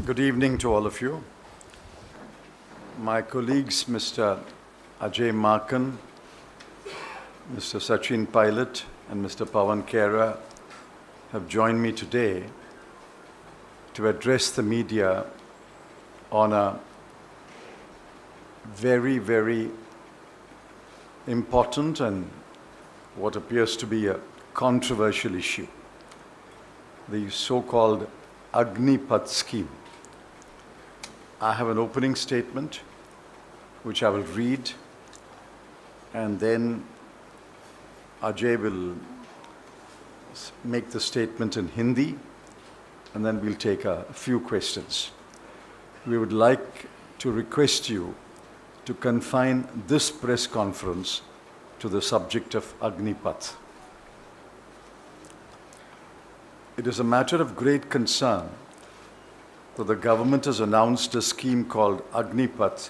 Good evening to all of you. My colleagues, Mr. Ajay Maken, Mr. Sachin Pilot, and Mr. Pawan Khera have joined me today to address the media on a very, very important and what appears to be a controversial issue, the so-called Agnipath scheme. I have an opening statement which I will read, and then Ajay will make the statement in Hindi, and then we'll take a few questions. We would like to request you to confine this press conference to the subject of Agnipath. It is a matter of great concern that the government has announced a scheme called Agnipath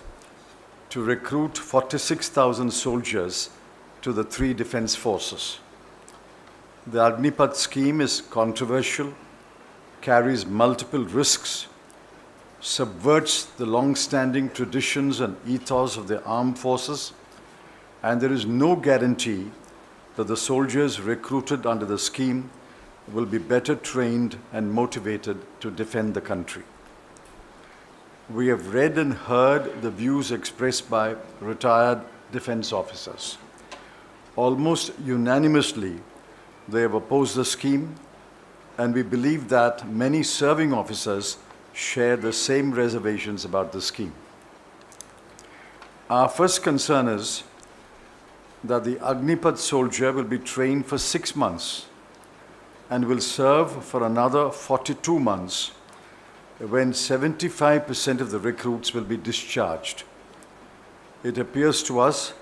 to recruit 46,000 soldiers to the three defense forces. The Agnipath scheme is controversial, carries multiple risks, subverts the long-standing traditions and ethos of the armed forces, and there is no guarantee that the soldiers recruited under the scheme will be better trained and motivated to defend the country. We have read and heard the views expressed by retired defense officers. Almost unanimously, they have opposed the scheme, and we believe that many serving officers share the same reservations about the scheme. Our first concern is that the Agnipath soldier will be trained for 6 months and will serve for another 42 months when 75% of the recruits will be discharged. It appears to us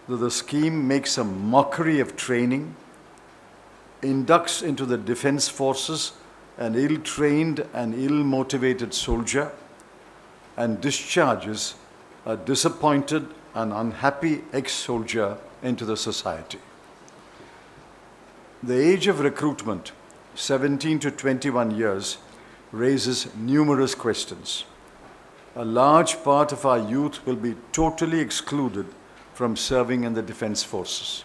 that the scheme makes a mockery of training, inducts into the defense forces an ill-trained and ill-motivated soldier, and discharges a disappointed and unhappy ex-soldier into the society. The age of recruitment, 17 to 21 years, raises numerous questions. A large part of our youth will be totally excluded from serving in the defense forces.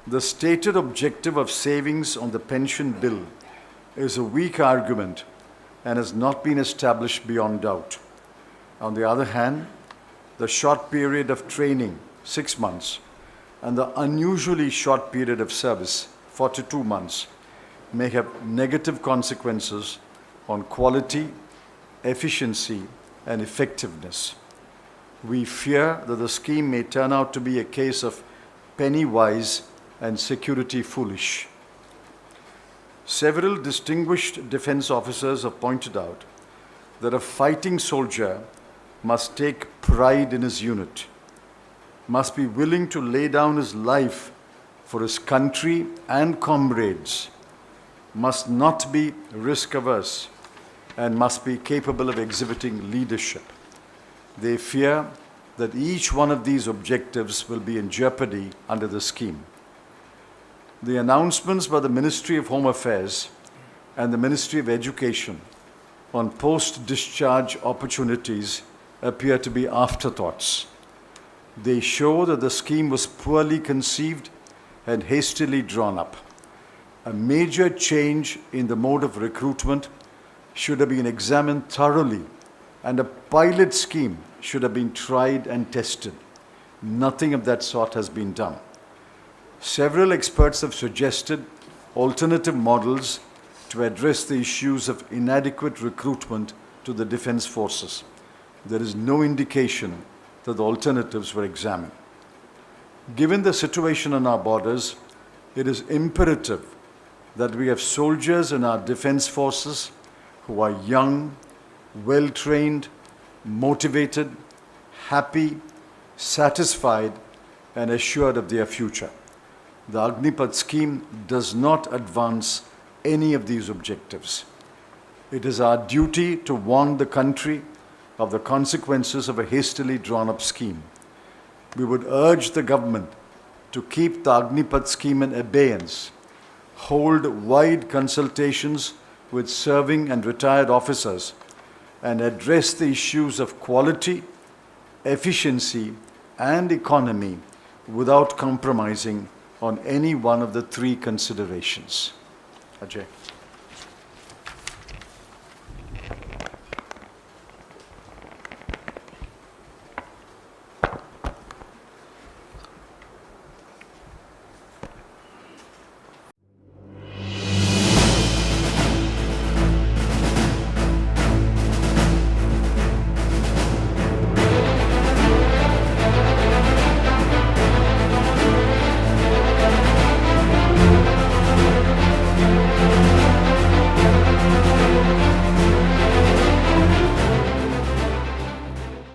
The stated objective of savings on the pension bill is a weak argument and has not been established beyond doubt. On the other hand, the short period of training, 6 months, and the unusually short period of service, 42 months, may have negative consequences on quality, efficiency, and effectiveness. We fear that the scheme may turn out to be a case of penny wise and security foolish. Several distinguished defense officers have pointed out that a fighting soldier must take pride in his unit, must be willing to lay down his life for his country and comrades, must not be risk-averse, and must be capable of exhibiting leadership. They fear that each one of these objectives will be in jeopardy under the scheme. The announcements by the Ministry of Home Affairs and the Ministry of Education on post-discharge opportunities appear to be afterthoughts. They show that the scheme was poorly conceived and hastily drawn up. A major change in the mode of recruitment should have been examined thoroughly, and a pilot scheme should have been tried and tested. Nothing of that sort has been done. Several experts have suggested alternative models to address the issues of inadequate recruitment to the defense forces. There is no indication that the alternatives were examined. Given the situation on our borders, it is imperative that we have soldiers in our defense forces who are young, well-trained, motivated, happy, satisfied, and assured of their future. The Agnipath scheme does not advance any of these objectives. It is our duty to warn the country of the consequences of a hastily drawn-up scheme. We would urge the government to keep the Agnipath scheme in abeyance, hold wide consultations with serving and retired officers and address the issues of quality, efficiency, and economy without compromising on any one of the three considerations. Ajay.